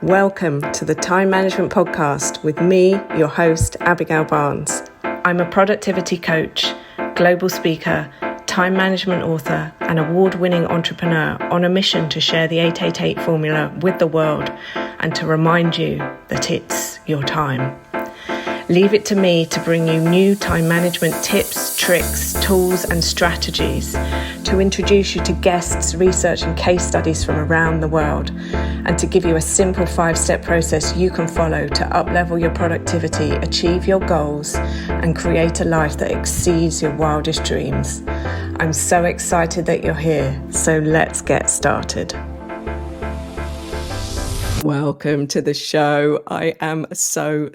Welcome to the Time Management Podcast with me, your host, Abigail Barnes. I'm a productivity coach, global speaker, time management author, and award-winning entrepreneur on a mission to share the 888 formula with the world and to remind you that it's your time. Leave it to me to bring you new time management tips, tricks, tools, and strategies, to introduce you to guests, research, and case studies from around the world, and to give you a simple 5-step process you can follow to uplevel your productivity, achieve your goals, and create a life that exceeds your wildest dreams. I'm so excited that you're here, so let's get started. Welcome to the show. I am so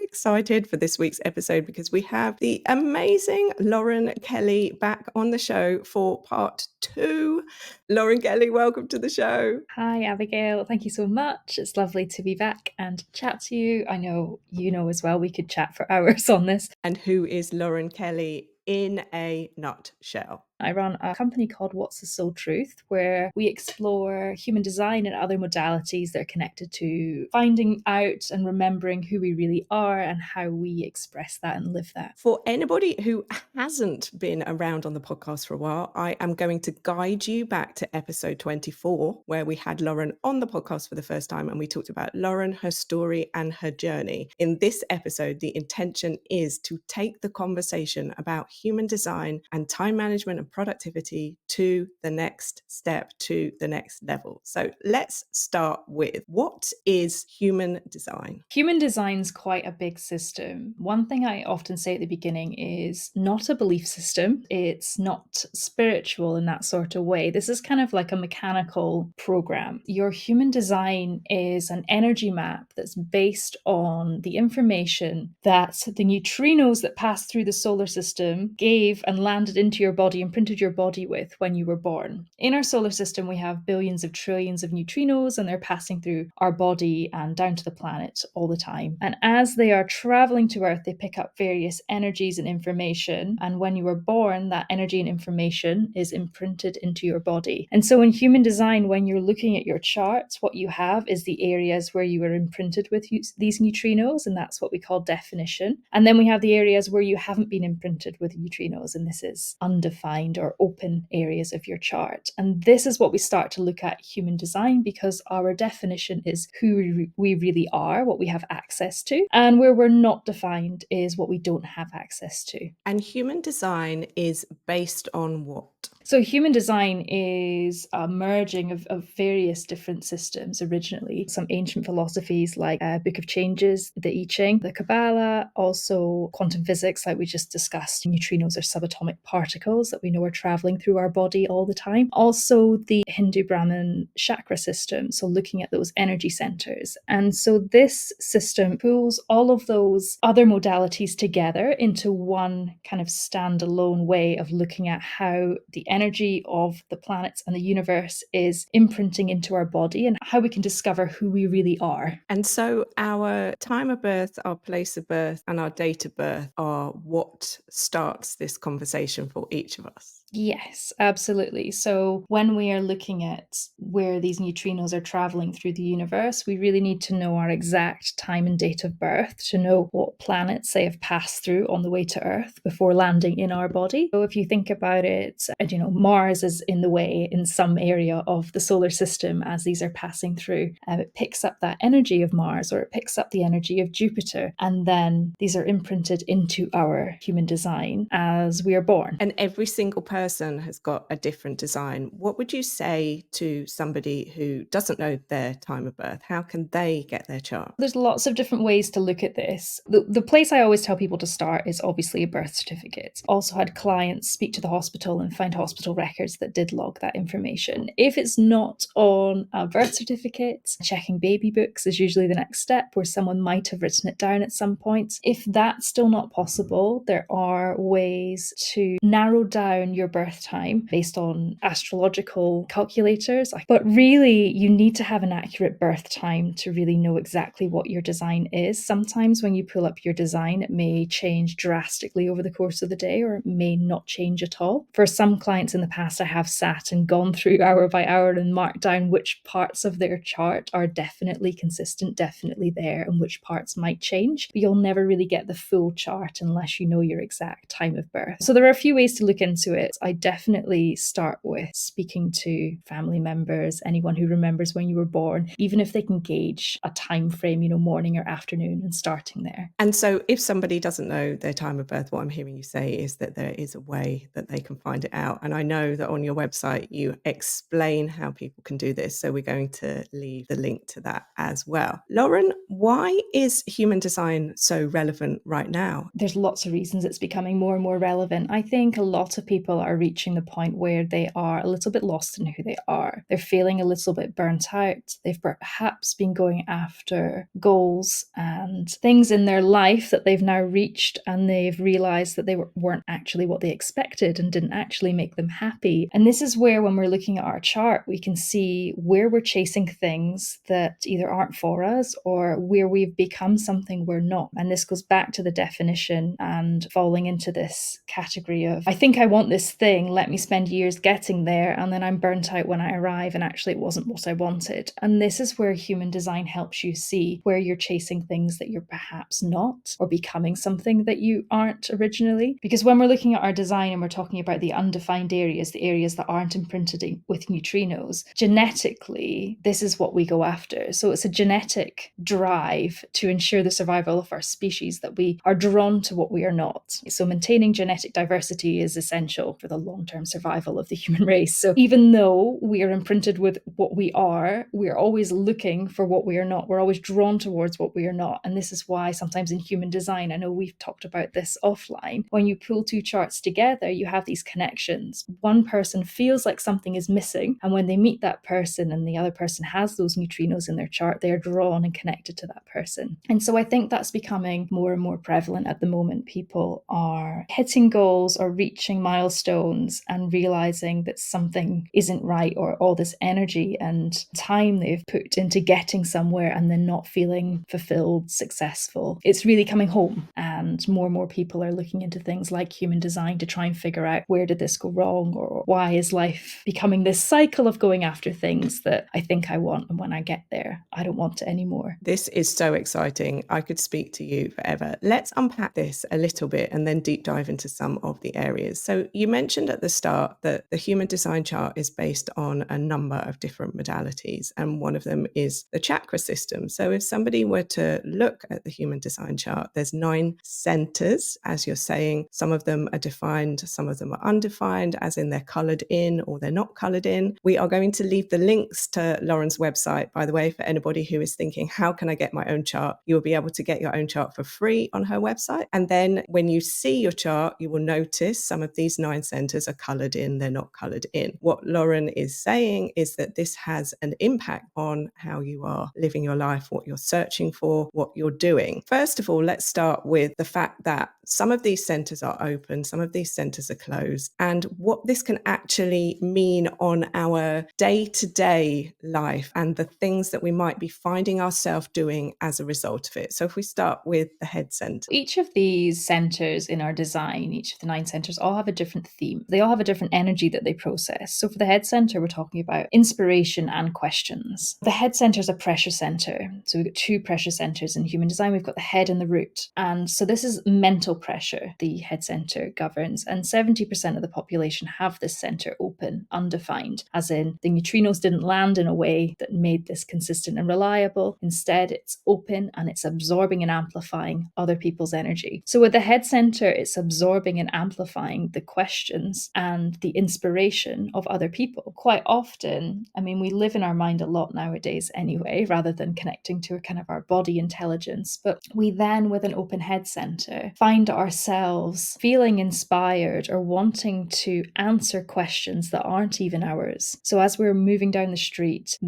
excited for this week's episode because we have the amazing Lauren Kelly back on the show for part 2. Lauren Kelly, welcome to the show. Hi, Abigail. Thank you so much. It's lovely to be back and chat to you. I know you know as well, we could chat for hours on this. And who is Lauren Kelly in a nutshell? I run a company called What's the Soul Truth, where we explore human design and other modalities that are connected to finding out and remembering who we really are and how we express that and live that. For anybody who hasn't been around on the podcast for a while, I am going to guide you back to episode 24, where we had Lauren on the podcast for the first time, and we talked about Lauren, her story, and her journey. In this episode, the intention is to take the conversation about human design and time management and productivity to the next step, to the next level. So let's start with, what is human design? Human design's quite a big system. One thing I often say at the beginning is not a belief system. It's not spiritual in that sort of way. This is kind of like a mechanical program. Your human design is an energy map that's based on the information that the neutrinos that passed through the solar system gave and landed into your body and printed your body with when you were born. In our solar system, we have billions of trillions of neutrinos, and they're passing through our body and down to the planet all the time. And as they are traveling to Earth, they pick up various energies and information. And when you were born, that energy and information is imprinted into your body. And so in human design, when you're looking at your charts, what you have is the areas where you were imprinted with these neutrinos, and that's what we call definition. And then we have the areas where you haven't been imprinted with neutrinos, and this is undefined or open areas of your chart. And this is what we start to look at human design, because our definition is who we really are, what we have access to, and where we're not defined is what we don't have access to. And human design is based on what? So human design is a merging of various different systems originally. Some ancient philosophies like Book of Changes, the I Ching, the Kabbalah, also quantum physics like we just discussed. Neutrinos are subatomic particles that we know are traveling through our body all the time. Also the Hindu Brahmin chakra system, so looking at those energy centers. And so this system pulls all of those other modalities together into one kind of standalone way of looking at how the energy of the planets and the universe is imprinting into our body and how we can discover who we really are. And so our time of birth, our place of birth, and our date of birth are what starts this conversation for each of us. Yes, absolutely. So when we are looking at where these neutrinos are traveling through the universe, we really need to know our exact time and date of birth to know what planets they have passed through on the way to Earth before landing in our body. So if you think about it, Mars is in the way in some area of the solar system as these are passing through. It picks up that energy of Mars, or it picks up the energy of Jupiter. And then these are imprinted into our human design as we are born. And every single person has got a different design. What would you say to somebody who doesn't know their time of birth? How can they get their chart? There's lots of different ways to look at this. The place I always tell people to start is obviously a birth certificate. Also had clients speak to the hospital and find hospital records that did log that information. If it's not on a birth certificate, checking baby books is usually the next step, where someone might have written it down at some point. If that's still not possible, there are ways to narrow down your your birth time based on astrological calculators. But really, you need to have an accurate birth time to really know exactly what your design is. Sometimes when you pull up your design, it may change drastically over the course of the day, or it may not change at all. For some clients in the past, I have sat and gone through hour by hour and marked down which parts of their chart are definitely consistent, definitely there, and which parts might change. But you'll never really get the full chart unless you know your exact time of birth. So there are a few ways to look into it. I definitely start with speaking to family members, anyone who remembers when you were born, even if they can gauge a time frame, morning or afternoon, and starting there. And so if somebody doesn't know their time of birth, what I'm hearing you say is that there is a way that they can find it out. And I know that on your website, you explain how people can do this. So we're going to leave the link to that as well. Lauren, why is human design so relevant right now? There's lots of reasons it's becoming more and more relevant. I think a lot of people are reaching the point where they are a little bit lost in who they are. They're feeling a little bit burnt out. They've perhaps been going after goals and things in their life that they've now reached, and they've realized that they weren't actually what they expected and didn't actually make them happy. And this is where, when we're looking at our chart, we can see where we're chasing things that either aren't for us or where we've become something we're not. And this goes back to the definition and falling into this category of, I think I want this thing, let me spend years getting there, and then I'm burnt out when I arrive and actually it wasn't what I wanted. And this is where human design helps you see where you're chasing things that you're perhaps not, or becoming something that you aren't originally. Because when we're looking at our design and we're talking about the undefined areas, the areas that aren't imprinted with neutrinos, genetically, this is what we go after. So it's a genetic drive to ensure the survival of our species that we are drawn to what we are not. So maintaining genetic diversity is essential for the long-term survival of the human race. So even though we are imprinted with what we are always looking for what we are not. We're always drawn towards what we are not. And this is why sometimes in human design, I know we've talked about this offline, when you pull two charts together, you have these connections. One person feels like something is missing, and when they meet that person and the other person has those neutrinos in their chart, they are drawn and connected to that person. And so I think that's becoming more and more prevalent at the moment. People are hitting goals or reaching milestones and realizing that something isn't right, or all this energy and time they've put into getting somewhere and then not feeling fulfilled, successful. It's really coming home, and more people are looking into things like human design to try and figure out, where did this go wrong, or why is life becoming this cycle of going after things that I think I want, and when I get there, I don't want it anymore. This is so exciting. I could speak to you forever. Let's unpack this a little bit and then deep dive into some of the areas. So you mentioned at the start that the human design chart is based on a number of different modalities, and one of them is the chakra system. So if somebody were to look at the human design chart, there's 9 centers, as you're saying. Some of them are defined, some of them are undefined, as in they're colored in or they're not colored in. We are going to leave the links to Lauren's website, by the way, for anybody who is thinking, how can I get my own chart? You will be able to get your own chart for free on her website. And then when you see your chart, you will notice some of these 9 centers are colored in, they're not colored in. What Lauren is saying is that this has an impact on how you are living your life, what you're searching for, what you're doing. First of all, let's start with the fact that some of these centers are open, some of these centers are closed, and what this can actually mean on our day-to-day life and the things that we might be finding ourselves doing as a result of it. So if we start with the head center. Each of these centers in our design, each of the 9 centers, all have a different theme. They all have a different energy that they process. So for the head center, we're talking about inspiration and questions. The head center is a pressure center. So we've got 2 pressure centers in human design. We've got the head and the root. And so this is mental pressure the head center governs. And 70% of the population have this center open, undefined, as in the neutrinos didn't land in a way that made this consistent and reliable. Instead, it's open and it's absorbing and amplifying other people's energy. So with the head center, it's absorbing and amplifying the questions and the inspiration of other people. Quite often, we live in our mind a lot nowadays anyway, rather than connecting to a kind of our body intelligence. But we then, with an open head center, find ourselves feeling inspired or wanting to answer questions that aren't even ours. So as we're moving down the street,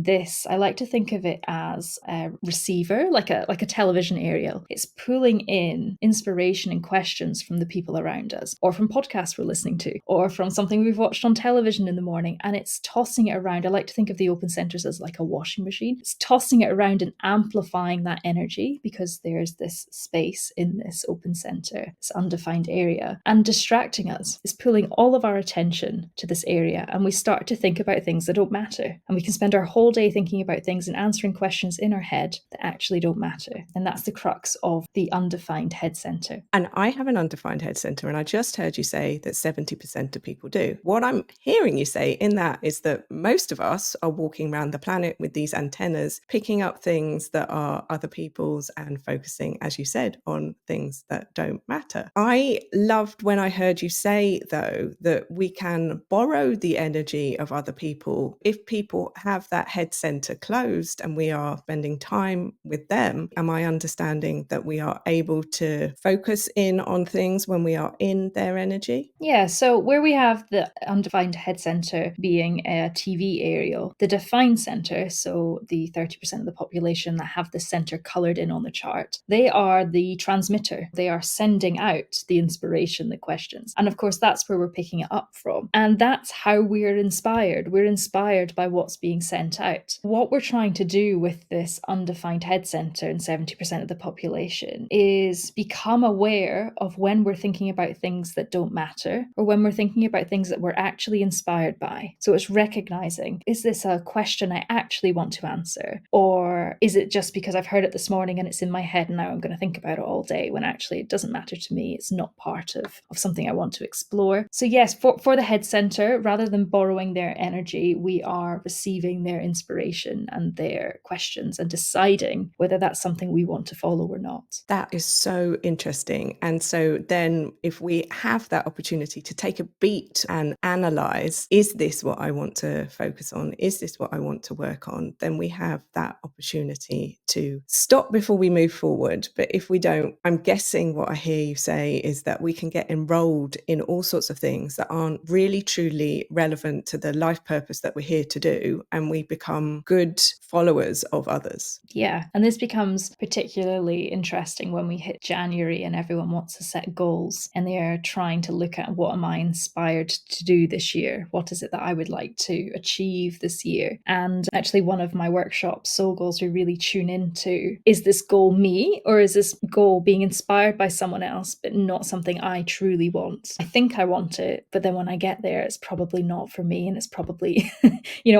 I like to think of it as a receiver, like a television aerial. It's pulling in inspiration and questions from the people around us, or from podcasts we're listening to. to, or from something we've watched on television in the morning, and it's tossing it around. I like to think of the open centers as like a washing machine. It's tossing it around and amplifying that energy because there's this space in this open center, this undefined area, and distracting us. It's pulling all of our attention to this area, and we start to think about things that don't matter. And we can spend our whole day thinking about things and answering questions in our head that actually don't matter. And that's the crux of the undefined head center. And I have an undefined head center, and I just heard you say that 70% of people do. What I'm hearing you say in that is that most of us are walking around the planet with these antennas, picking up things that are other people's and focusing, as you said, on things that don't matter. I loved when I heard you say, though, that we can borrow the energy of other people if people have that head center closed and we are spending time with them. Am I understanding that we are able to focus in on things when we are in their energy? Yeah, so where we have the undefined head center being a TV aerial, the defined center, so the 30% of the population that have the center colored in on the chart, they are the transmitter. They are sending out the inspiration, the questions. And of course, that's where we're picking it up from. And that's how we're inspired. We're inspired by what's being sent out. What we're trying to do with this undefined head center in 70% of the population is become aware of when we're thinking about things that don't matter, or when we're thinking about things that we're actually inspired by. So it's recognizing, is this a question I actually want to answer? Or is it just because I've heard it this morning and it's in my head and now I'm going to think about it all day, when actually it doesn't matter to me. It's not part of something I want to explore. So yes, for the head center, rather than borrowing their energy, we are receiving their inspiration and their questions and deciding whether that's something we want to follow or not. That is so interesting. And so then if we have that opportunity to take a beat and analyze, is this what I want to focus on? Is this what I want to work on? Then we have that opportunity to stop before we move forward. But if we don't, I'm guessing what I hear you say is that we can get enrolled in all sorts of things that aren't really truly relevant to the life purpose that we're here to do, and we become good followers of others. Yeah, and this becomes particularly interesting when we hit January and everyone wants to set goals and they are trying to look at, what am I inspired to do this year? What is it that I would like to achieve this year? And actually, one of my workshops, Soul Goals, we really tune into, is this goal me, or is this goal being inspired by someone else but not something I truly want? I think I want it, but then when I get there, it's probably not for me, and it's probably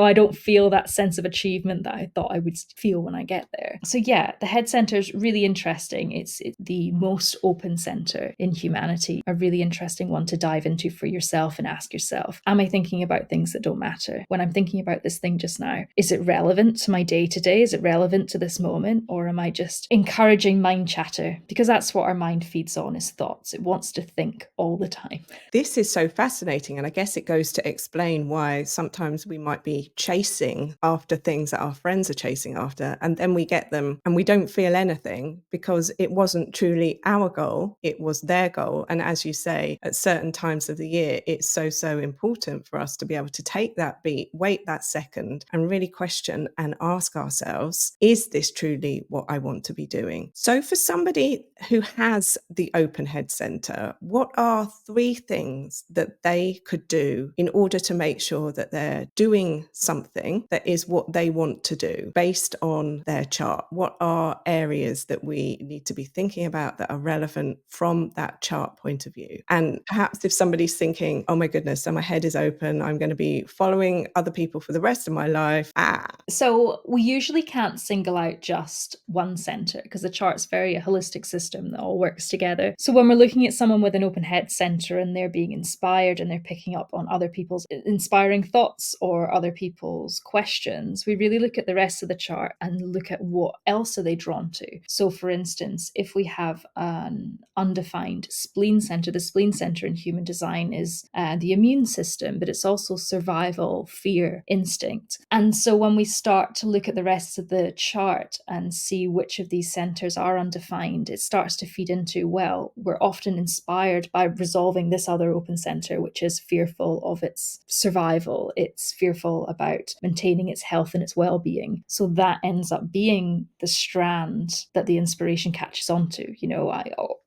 I don't feel that sense of achievement that I thought I would feel when I get there. So yeah, the head center is really interesting. It's the most open center in humanity, a really interesting one to dive into for yourself and ask yourself, am I thinking about things that don't matter? When I'm thinking about this thing just now, is it relevant to my day to day? Is it relevant to this moment? Or am I just encouraging mind chatter? Because that's what our mind feeds on, is thoughts. It wants to think all the time. This is so fascinating. And I guess it goes to explain why sometimes we might be chasing after things that our friends are chasing after, and then we get them and we don't feel anything because it wasn't truly our goal, it was their goal. And as you say, at certain times of the year, it's so important for us to be able to take that beat, wait that second, and really question and ask ourselves, is this truly what I want to be doing? So for somebody who has the open head center, what are 3 things that they could do in order to make sure that they're doing something that is what they want to do based on their chart? What are areas that we need to be thinking about that are relevant from that chart point of view? And perhaps if somebody's thinking, oh my goodness, so my head is open, I'm going to be following other people for the rest of my life. So we usually can't single out just one center because the chart's very a holistic system that all works together. So when we're looking at someone with an open head center and they're being inspired and they're picking up on other people's inspiring thoughts or other people's questions, we really look at the rest of the chart and look at what else are they drawn to. So for instance, if we have an undefined spleen center, the spleen center in human design is the immune system, but it's also survival, fear, instinct. And so when we start to look at the rest of the chart and see which of these centers are undefined, it starts to feed into, well, we're often inspired by resolving this other open center, which is fearful of its survival. It's fearful about maintaining its health and its well-being. So that ends up being the strand that the inspiration catches onto.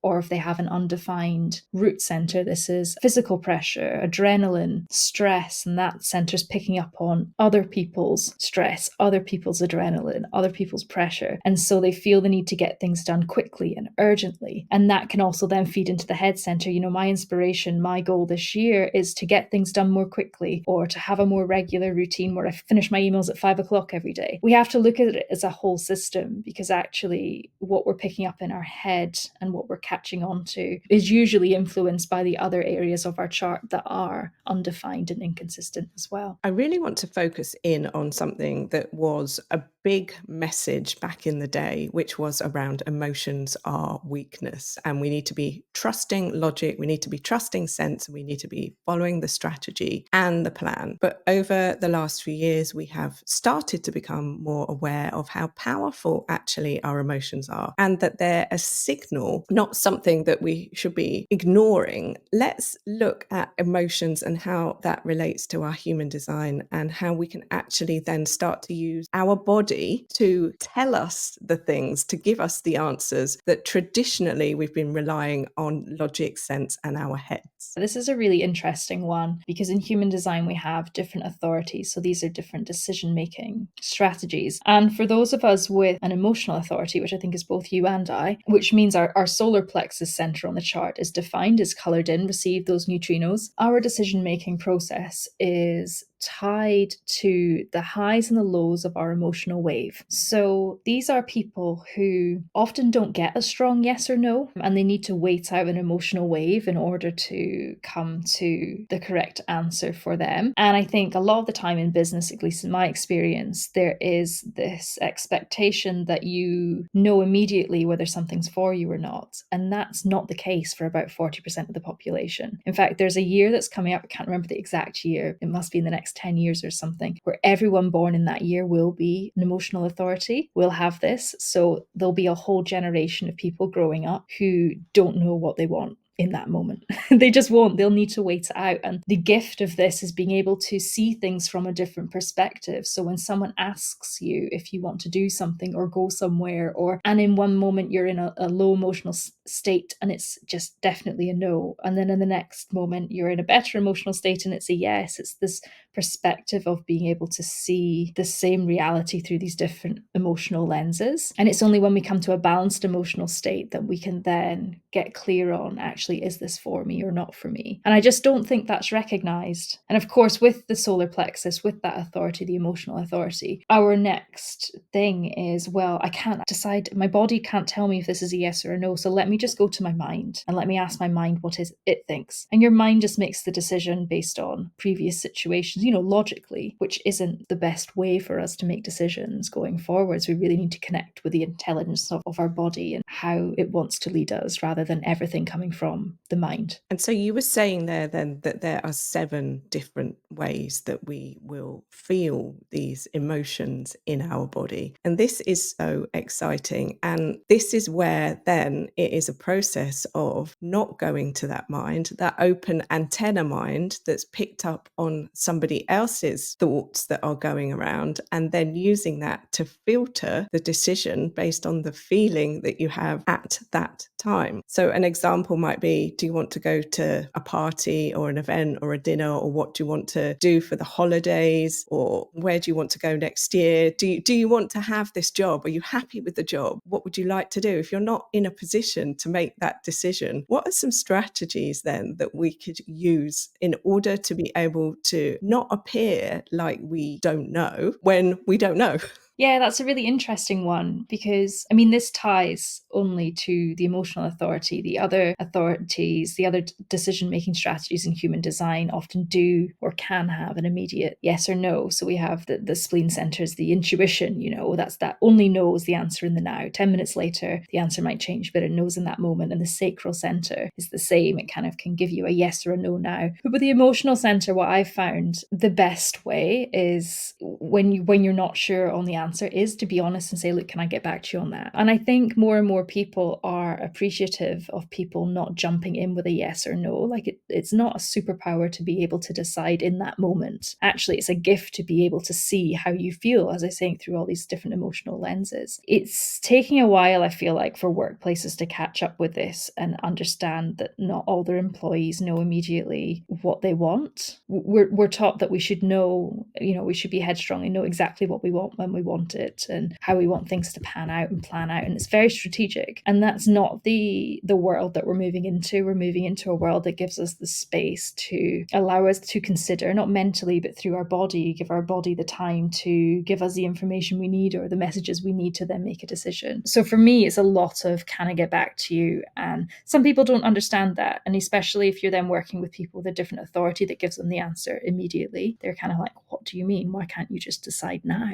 or if they have an undefined root center, this is physical pressure, adrenaline, stress, and that center's picking up on other people's stress, other people's adrenaline, other people's pressure. And so they feel the need to get things done quickly and urgently. And that can also then feed into the head center. My inspiration, my goal this year is to get things done more quickly, or to have a more regular routine where I finish my emails at 5 o'clock every day. We have to look at it as a whole system, because actually what we're picking up in our head and what we're catching on to is usually influenced by the other areas of our chart that are undefined and inconsistent as well. I really want to focus in on something that was a big message back in the day, which was around emotions are weakness. And we need to be trusting logic, we need to be trusting sense, and we need to be following the strategy and the plan. But over the last few years, we have started to become more aware of how powerful actually our emotions are, and that they're a signal, not something that we should be ignoring. Let's look at emotions and how that relates to our human design, and how we can actually then start to use our body to tell us the things, to give us the answers that traditionally we've been relying on logic, sense, and our heads. This is a really interesting one, because in human design we have different authorities. So these are different decision-making strategies. And for those of us with an emotional authority, which I think is both you and I, which means our solar plexus center on the chart is defined, is colored in, received those neutrinos, our decision-making process is tied to the highs and the lows of our emotional wave. So these are people who often don't get a strong yes or no, and they need to wait out an emotional wave in order to come to the correct answer for them. And I think a lot of the time in business, at least in my experience, there is this expectation that you know immediately whether something's for you or not. And that's not the case for about 40% of the population. In fact, there's a year that's coming up, I can't remember the exact year, it must be in the next 10 years or something, where everyone born in that year will be an emotional authority, will have this. So there'll be a whole generation of people growing up who don't know what they want in that moment. They just won't. They'll need to wait it out. And the gift of this is being able to see things from a different perspective. So when someone asks you if you want to do something or go somewhere, and in one moment you're in a low emotional state and it's just definitely a no, and then in the next moment you're in a better emotional state and it's a yes. It's this perspective of being able to see the same reality through these different emotional lenses. And it's only when we come to a balanced emotional state that we can then get clear on, actually, is this for me or not for me? And I just don't think that's recognized. And of course, with the solar plexus, with that authority, the emotional authority, our next thing is, well, I can't decide, my body can't tell me if this is a yes or a no, so let me just go to my mind and let me ask my mind what it thinks. And your mind just makes the decision based on previous situations, logically, which isn't the best way for us to make decisions going forwards. We really need to connect with the intelligence of our body and how it wants to lead us, rather than everything coming from the mind. And so you were saying there then that there are 7 different ways that we will feel these emotions in our body. And this is so exciting. And this is where then it is a process of not going to that mind, that open antenna mind that's picked up on somebody else's thoughts that are going around, and then using that to filter the decision based on the feeling that you have at that time. So an example might be, do you want to go to a party or an event or a dinner, or what do you want to do for the holidays, or where do you want to go next year? Do you want to have this job? Are you happy with the job? What would you like to do? If you're not in a position to make that decision, what are some strategies then that we could use in order to be able to not appear like we don't know when we don't know? Yeah, that's a really interesting one, because this ties only to the emotional authority. The other authorities, the other decision-making strategies in human design often do or can have an immediate yes or no. So we have the spleen centers, the intuition, that only knows the answer in the now. 10 minutes later, the answer might change, but it knows in that moment. And the sacral center is the same. It kind of can give you a yes or a no now. But with the emotional center, what I've found the best way is when you're not sure on the answer answer is to be honest and say, look, can I get back to you on that? And I think more and more people are appreciative of people not jumping in with a yes or no. Like it's not a superpower to be able to decide in that moment. Actually, it's a gift to be able to see how you feel, as I was saying, through all these different emotional lenses. It's taking a while, I feel like, for workplaces to catch up with this and understand that not all their employees know immediately what they want. We're taught that we should know, we should be headstrong and know exactly what we want when we want it and how we want things to pan out and plan out. And it's very strategic. And that's not the world that we're moving into. We're moving into a world that gives us the space to allow us to consider, not mentally, but through our body, give our body the time to give us the information we need or the messages we need to then make a decision. So for me, it's a lot of, can I get back to you? And some people don't understand that. And especially if you're then working with people with a different authority that gives them the answer immediately, they're kind of like, what do you mean? Why can't you just decide now?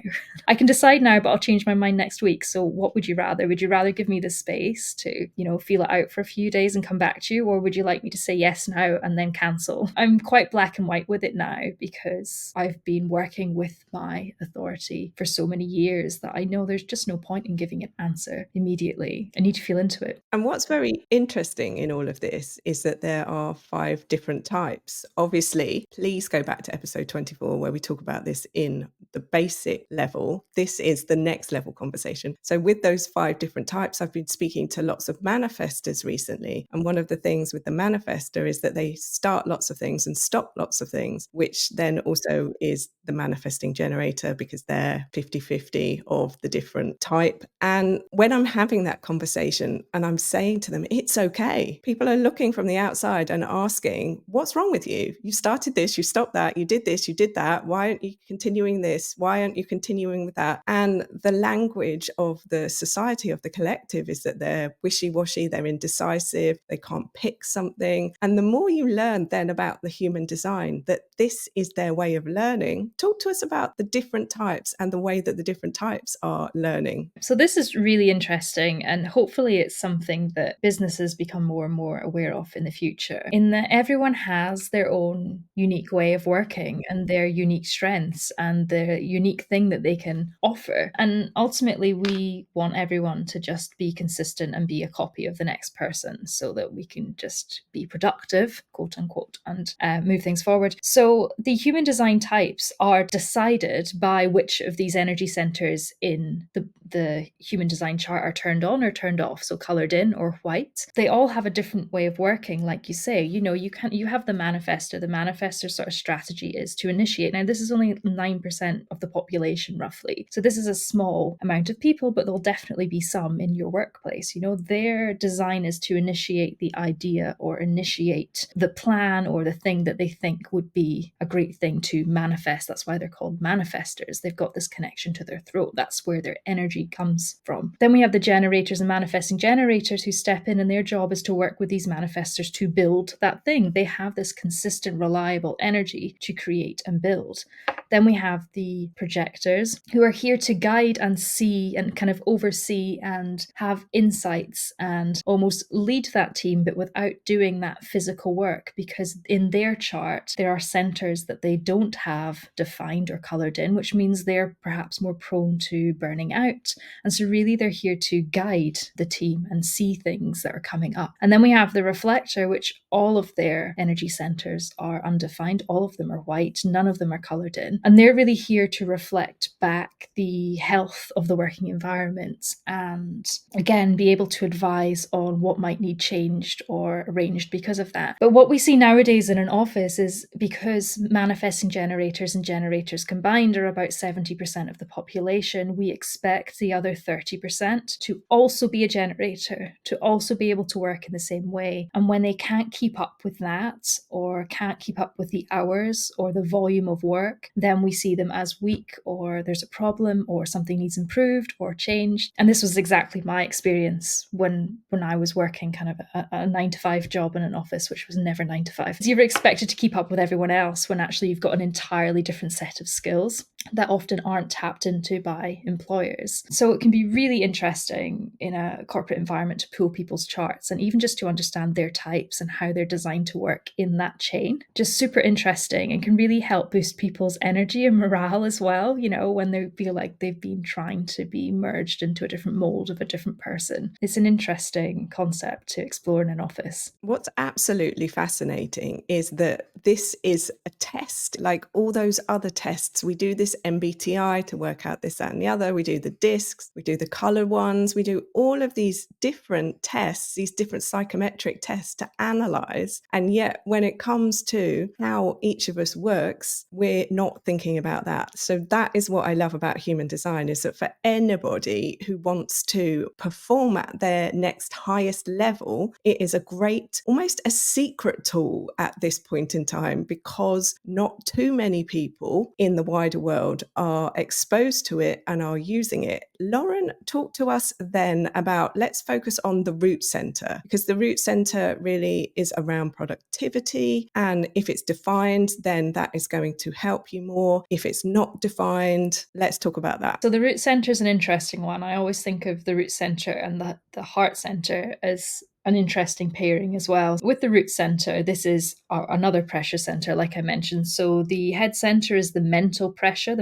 I can decide now, but I'll change my mind next week. So what would you rather? Would you rather give me the space to, feel it out for a few days and come back to you? Or would you like me to say yes now and then cancel? I'm quite black and white with it now because I've been working with my authority for so many years that I know there's just no point in giving an answer immediately. I need to feel into it. And what's very interesting in all of this is that there are 5 different types. Obviously, please go back to episode 24 where we talk about this in the basic level. This is the next level conversation. So with those 5 different types, I've been speaking to lots of manifestors recently. And one of the things with the manifestor is that they start lots of things and stop lots of things, which then also is the manifesting generator because they're 50-50 of the different type. And when I'm having that conversation and I'm saying to them, it's okay. People are looking from the outside and asking, what's wrong with you? You started this, you stopped that, you did this, you did that. Why aren't you continuing this? Why aren't you continuing with that? And the language of the society, of the collective, is that they're wishy-washy, they're indecisive, they can't pick something. And the more you learn then about the human design, that this is their way of learning, talk to us about the different types and the way that the different types are learning. So this is really interesting, and hopefully it's something that businesses become more and more aware of in the future, in that everyone has their own unique way of working and their unique strengths and the unique thing that they can offer. And ultimately, we want everyone to just be consistent and be a copy of the next person so that we can just be productive, quote unquote, and move things forward. So the human design types are decided by which of these energy centers in the human design chart are turned on or turned off, so colored in or white. They all have a different way of working, like you say. You have the manifestor. The manifestor sort of strategy is to initiate. Now, this is only 9% of the population, roughly. So this is a small amount of people, but there'll definitely be some in your workplace. Their design is to initiate the idea or initiate the plan or the thing that they think would be a great thing to manifest. That's why they're called manifestors. They've got this connection to their throat. That's where their energy comes from. Then we have the generators and manifesting generators who step in, and their job is to work with these manifestors to build that thing. They have this consistent, reliable energy to create and build. Then we have the projectors who are here to guide and see and kind of oversee and have insights and almost lead that team, but without doing that physical work, because in their chart, there are centers that they don't have defined or colored in, which means they're perhaps more prone to burning out. And so really they're here to guide the team and see things that are coming up. And then we have the reflector, which all of their energy centers are undefined. All of them are white. None of them are colored in. And they're really here to reflect back the health of the working environment and, again, be able to advise on what might need changed or arranged because of that. But what we see nowadays in an office is, because manifesting generators and generators combined are about 70% of the population, we expect the other 30% to also be a generator, to also be able to work in the same way. And when they can't keep up with that, or can't keep up with the hours or the volume of work, then we see them as weak, or there's a problem, or something needs improved or changed. And this was exactly my experience when I was working kind of a 9-to-5 job in an office, which was never 9 to 5. You're expected to keep up with everyone else when actually you've got an entirely different set of skills that often aren't tapped into by employers. So it can be really interesting in a corporate environment to pull people's charts and even just to understand their types and how they're designed to work in that chain. Just super interesting, and can really help boost people's energy energy and morale as well, when they feel like they've been trying to be merged into a different mold of a different person. It's an interesting concept to explore in an office. What's absolutely fascinating is that this is a test, like all those other tests. We do this MBTI to work out this, that, and the other. We do the discs, we do the color ones, we do all of these different tests, these different psychometric tests to analyze. And yet when it comes to how each of us works, we're not thinking about that. So that is what I love about human design, is that for anybody who wants to perform at their next highest level, it is a great, almost a secret tool at this point in time, because not too many people in the wider world are exposed to it and are using it. Lauren, talk to us then about, let's focus on the root center, because the root center really is around productivity. And if it's defined, then that is going to help you more. If it's not defined, let's talk about that. So the root center is an interesting one. I always think of the root center and the heart center as an interesting pairing as well. With the root center, this is another pressure center, like I mentioned. So the head center is the mental pressure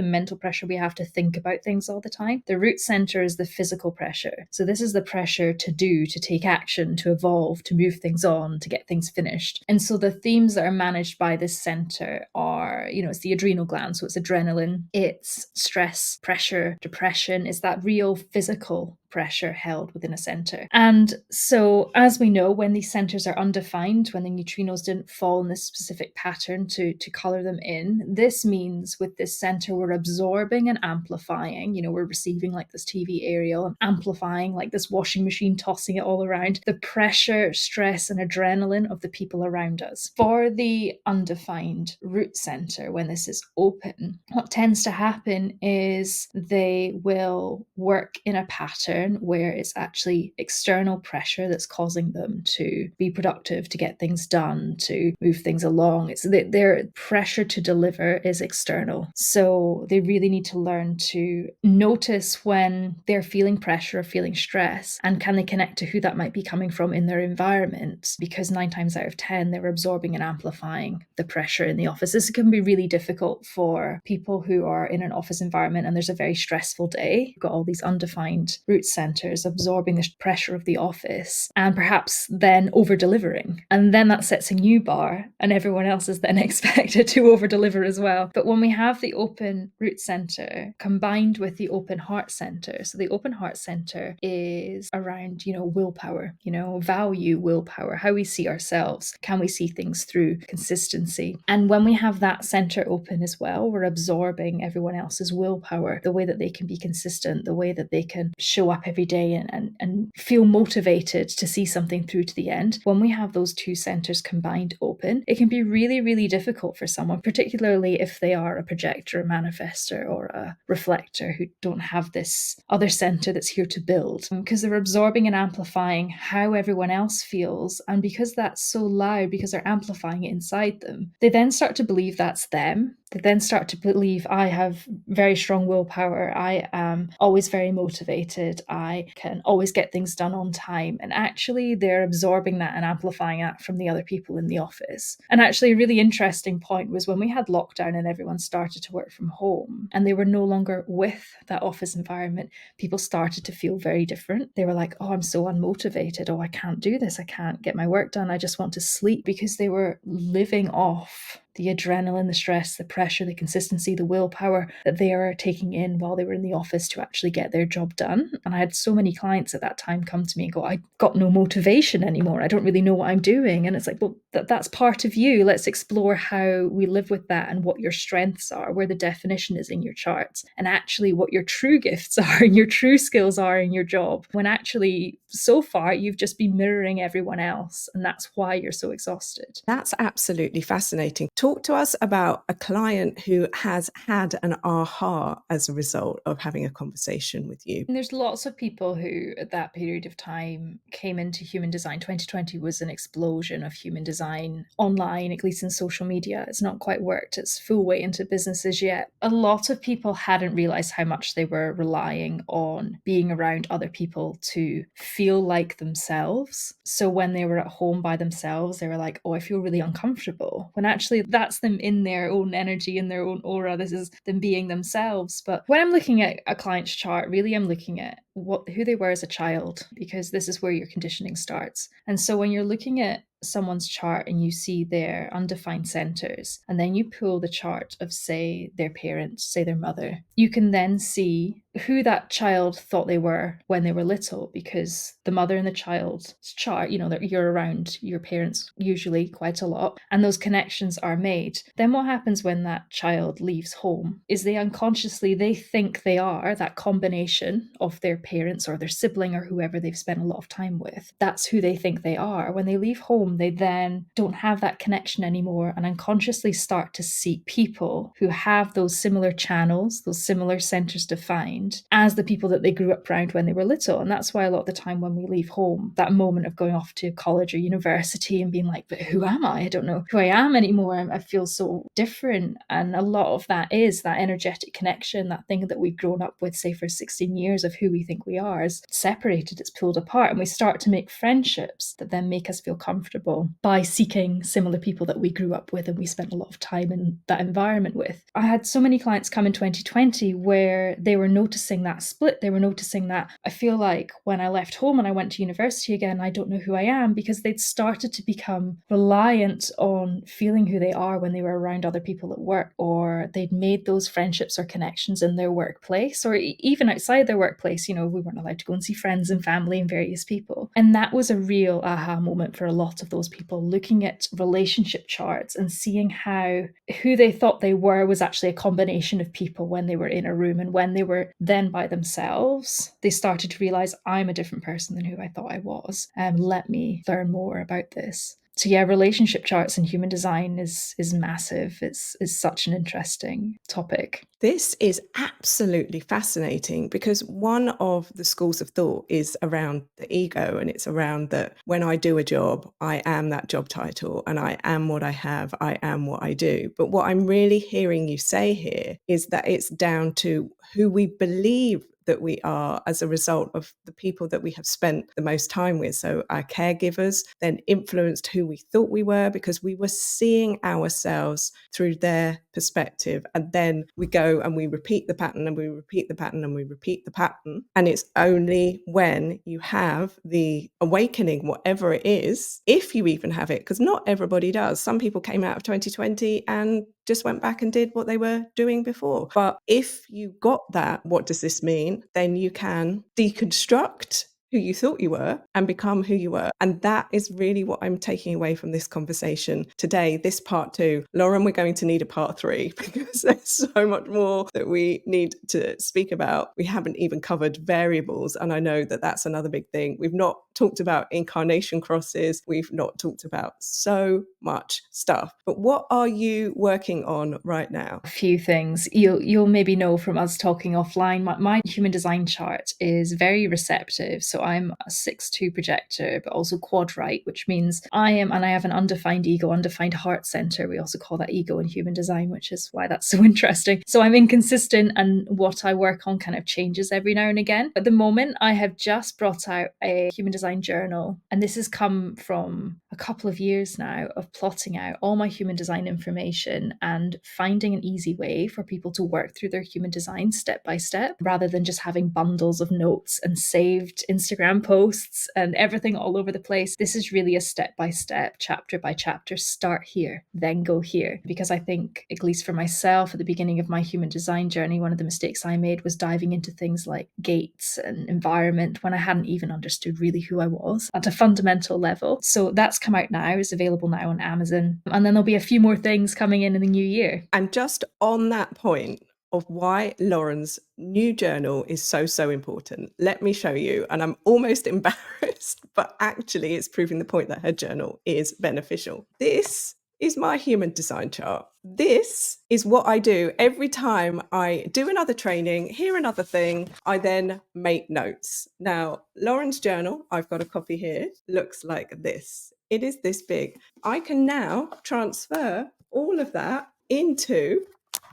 we have to think about things all the time. The root center is the physical pressure. So this is the pressure to do, to take action, to evolve, to move things on, to get things finished. And so the themes that are managed by this center are, it's the adrenal gland. So it's adrenaline, it's stress, pressure, depression. It's that real physical pressure held within a center. And so, as we know, when these centers are undefined, when the neutrinos didn't fall in this specific pattern to color them in, this means with this center, we're absorbing and amplifying. We're receiving like this TV aerial and amplifying like this washing machine, tossing it all around, the pressure, stress, and adrenaline of the people around us. For the undefined root center, when this is open, what tends to happen is they will work in a pattern where it's actually external pressure that's causing them to be productive, to get things done, to move things along. It's their pressure to deliver is external. So they really need to learn to notice when they're feeling pressure or feeling stress, and can they connect to who that might be coming from in their environment, because 9 times out of 10 they're absorbing and amplifying the pressure in the office. This can be really difficult for people who are in an office environment and there's a very stressful day. You've got all these undefined root centers absorbing the pressure of the office and perhaps then over delivering. And then that sets a new bar and everyone else is then expected to over deliver as well. But when we have the open root center combined with the open heart center, so the open heart center is around, willpower, value willpower, how we see ourselves. Can we see things through consistency? And when we have that center open as well, we're absorbing everyone else's willpower, the way that they can be consistent, the way that they can show up every day and feel motivated to see something through to the end. When we have those two centers combined open, it can be really, really difficult for someone, particularly if they are a projector, a manifestor, or a reflector who don't have this other center that's here to build, because they're absorbing and amplifying how everyone else feels. And because that's so loud, because they're amplifying it inside them, they then start to believe that's them. They then start to believe, I have very strong willpower, I am always very motivated, I can always get things done on time. And actually they're absorbing that and amplifying that from the other people in the office. And actually a really interesting point was when we had lockdown and everyone started to work from home and they were no longer with that office environment, people started to feel very different. They were like, oh, I'm so unmotivated. Oh, I can't do this. I can't get my work done. I just want to sleep, because they were living off the adrenaline, the stress, the pressure, the consistency, the willpower that they are taking in while they were in the office to actually get their job done. And I had so many clients at that time come to me and go, I got no motivation anymore. I don't really know what I'm doing. And it's like, well, that's part of you. Let's explore how we live with that and what your strengths are, where the definition is in your charts, and actually what your true gifts are and your true skills are in your job, when actually so far you've just been mirroring everyone else, and that's why you're so exhausted. That's absolutely fascinating. Talk to us about a client who has had an aha as a result of having a conversation with you. And there's lots of people who at that period of time came into human design. 2020 was an explosion of human design design online, at least in social media. It's not quite worked its full way into businesses yet. A lot of people hadn't realized how much they were relying on being around other people to feel like themselves. So when they were at home by themselves, they were like, oh, I feel really uncomfortable. When actually that's them in their own energy, in their own aura. This is them being themselves. But when I'm looking at a client's chart, really I'm looking at who they were as a child, because this is where your conditioning starts. And so when you're looking at someone's chart and you see their undefined centers, and then you pull the chart of, say, their parents, say their mother, you can then see who that child thought they were when they were little, because the mother and the child's chart, you're around your parents usually quite a lot, and those connections are made. Then what happens when that child leaves home is they think they are that combination of their parents or their sibling or whoever they've spent a lot of time with. That's who they think they are. When they leave home, they then don't have that connection anymore and unconsciously start to seek people who have those similar channels, those similar centers defined as the people that they grew up around when they were little. And that's why a lot of the time when we leave home, that moment of going off to college or university and being like, but who am I? I don't know who I am anymore. I feel so different. And a lot of that is that energetic connection, that thing that we've grown up with, say, for 16 years of who we think we are, is separated, it's pulled apart. And we start to make friendships that then make us feel comfortable by seeking similar people that we grew up with and we spent a lot of time in that environment with. I had so many clients come in 2020 where they were noticing that split. They were noticing that I feel like when I left home and I went to university again, I don't know who I am, because they'd started to become reliant on feeling who they are when they were around other people at work, or they'd made those friendships or connections in their workplace, or even outside their workplace. We weren't allowed to go and see friends and family and various people. And that was a real aha moment for a lot of those people, looking at relationship charts and seeing how who they thought they were was actually a combination of people when they were in a room, and when they were then by themselves, they started to realize, I'm a different person than who I thought I was. Let me learn more about this. So yeah, relationship charts in human design is massive. It's such an interesting topic. This is absolutely fascinating, because one of the schools of thought is around the ego, and it's around that when I do a job, I am that job title and I am what I have, I am what I do. But what I'm really hearing you say here is that it's down to who we believe that we are as a result of the people that we have spent the most time with. So our caregivers then influenced who we thought we were, because we were seeing ourselves through their perspective. And then we go and we repeat the pattern and we repeat the pattern and we repeat the pattern. And it's only when you have the awakening, whatever it is, if you even have it, because not everybody does. Some people came out of 2020 and just went back and did what they were doing before. But if you got that, what does this mean? Then you can deconstruct who you thought you were and become who you were. And that is really what I'm taking away from this conversation today, this part 2. Lauren, we're going to need a part 3 because there's so much more that we need to speak about. We haven't even covered variables. And I know that that's another big thing. We've not talked about incarnation crosses. We've not talked about so much stuff. But what are you working on right now? A few things. You'll maybe know from us talking offline, my human design chart is very receptive. So I'm a 6-2 projector, but also quad right, which means I have an undefined ego, undefined heart center. We also call that ego in human design, which is why that's so interesting. So I'm inconsistent, and what I work on kind of changes every now and again. At the moment, I have just brought out a human design journal, and this has come from a couple of years now of plotting out all my human design information and finding an easy way for people to work through their human design step by step, rather than just having bundles of notes and saved Instagram posts and everything all over the place. This is really a step by step, chapter by chapter, start here, then go here. Because I think, at least for myself, at the beginning of my human design journey, one of the mistakes I made was diving into things like gates and environment when I hadn't even understood really who I was at a fundamental level. So that's come out now, is available now on Amazon. And then there'll be a few more things coming in the new year. And just on that point of why Lauren's new journal is so important, let me show you. And I'm almost embarrassed, but actually it's proving the point that her journal is beneficial. This is my human design chart. This is what I do every time I do another training, hear another thing, I then make notes. Now, Lauren's journal, I've got a copy here, looks like this. It is this big. I can now transfer all of that into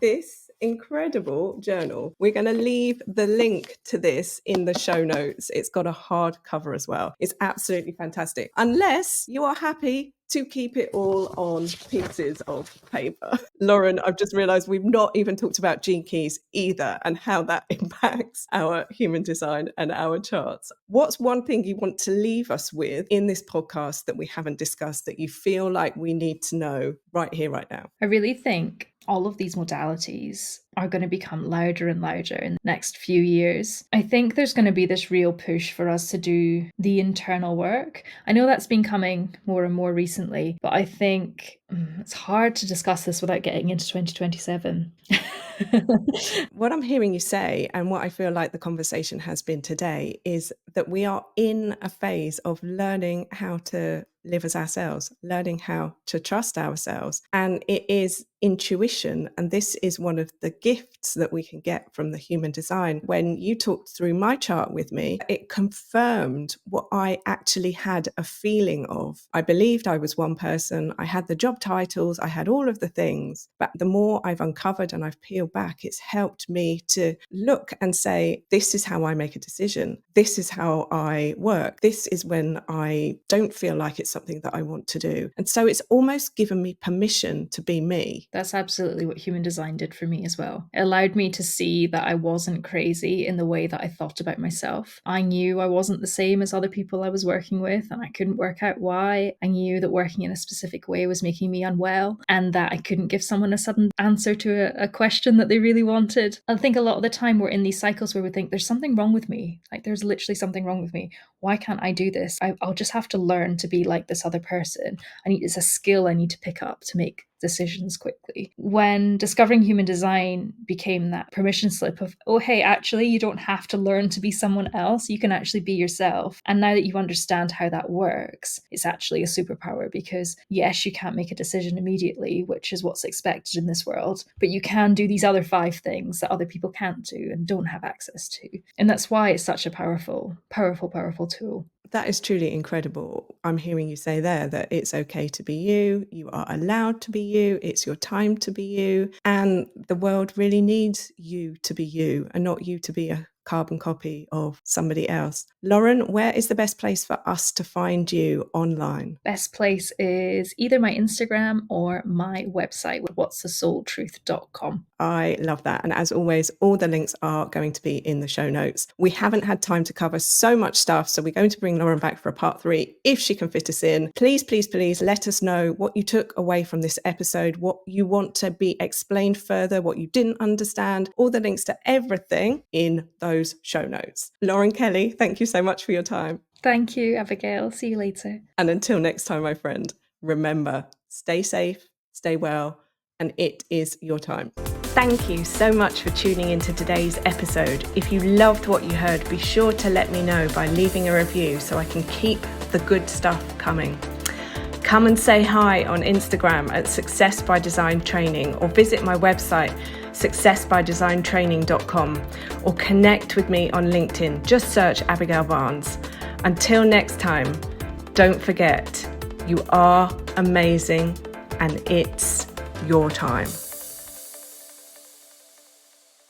this incredible journal. We're going to leave the link to this in the show notes. It's got a hard cover as well. It's absolutely fantastic. Unless you are happy to keep it all on pieces of paper. Lauren, I've just realized we've not even talked about gene keys either and how that impacts our human design and our charts. What's one thing you want to leave us with in this podcast that we haven't discussed that you feel like we need to know right here, right now? I really think all of these modalities are going to become louder and louder in the next few years. I think there's going to be this real push for us to do the internal work. I know that's been coming more and more recently, but I think it's hard to discuss this without getting into 2027. What I'm hearing you say, and what I feel like the conversation has been today, is that we are in a phase of learning how to live as ourselves, learning how to trust ourselves. And it is intuition. And this is one of the gifts that we can get from the human design. When you talked through my chart with me, it confirmed what I actually had a feeling of. I believed I was one person. I had the job titles. I had all of the things. But the more I've uncovered and I've peeled back, it's helped me to look and say, this is how I make a decision. This is how I work. This is when I don't feel like it's something that I want to do. And so it's almost given me permission to be me. That's absolutely what human design did for me as well. It allowed me to see that I wasn't crazy in the way that I thought about myself. I knew I wasn't the same as other people I was working with, and I couldn't work out why. I knew that working in a specific way was making me unwell, and that I couldn't give someone a sudden answer to a question that they really wanted. I think a lot of the time we're in these cycles where we think there's something wrong with me. Like, there's literally something wrong with me. Why can't I do this? I'll just have to learn to be like this other person. It's a skill I need to pick up to make decisions quickly. When discovering human design became that permission slip of, oh, hey, actually, you don't have to learn to be someone else. You can actually be yourself. And now that you understand how that works, it's actually a superpower, because yes, you can't make a decision immediately, which is what's expected in this world, but you can do these other 5 things that other people can't do and don't have access to. And that's why it's such a powerful, powerful, powerful tool. That is truly incredible. I'm hearing you say there that it's okay to be you. You are allowed to be you. It's your time to be you. And the world really needs you to be you and not you to be a carbon copy of somebody else. Lauren, where is the best place for us to find you online? Best place is either my Instagram or my website, whatsthesoultruth.com. I love that. And as always, all the links are going to be in the show notes. We haven't had time to cover so much stuff, so we're going to bring Lauren back for a part 3 if she can fit us in. Please, please, please let us know what you took away from this episode, what you want to be explained further, what you didn't understand. All the links to everything in those show notes. Lauren Kelly, thank you so much for your time. Thank you, Abigail. See you later. And until next time, my friend, remember, stay safe, stay well, and it is your time. Thank you so much for tuning into today's episode. If you loved what you heard, be sure to let me know by leaving a review so I can keep the good stuff coming. Come and say hi on Instagram at Success by Design Training, or visit my website, successbydesigntraining.com, or connect with me on LinkedIn. Just search Abigail Barnes. Until next time, don't forget, you are amazing and it's your time.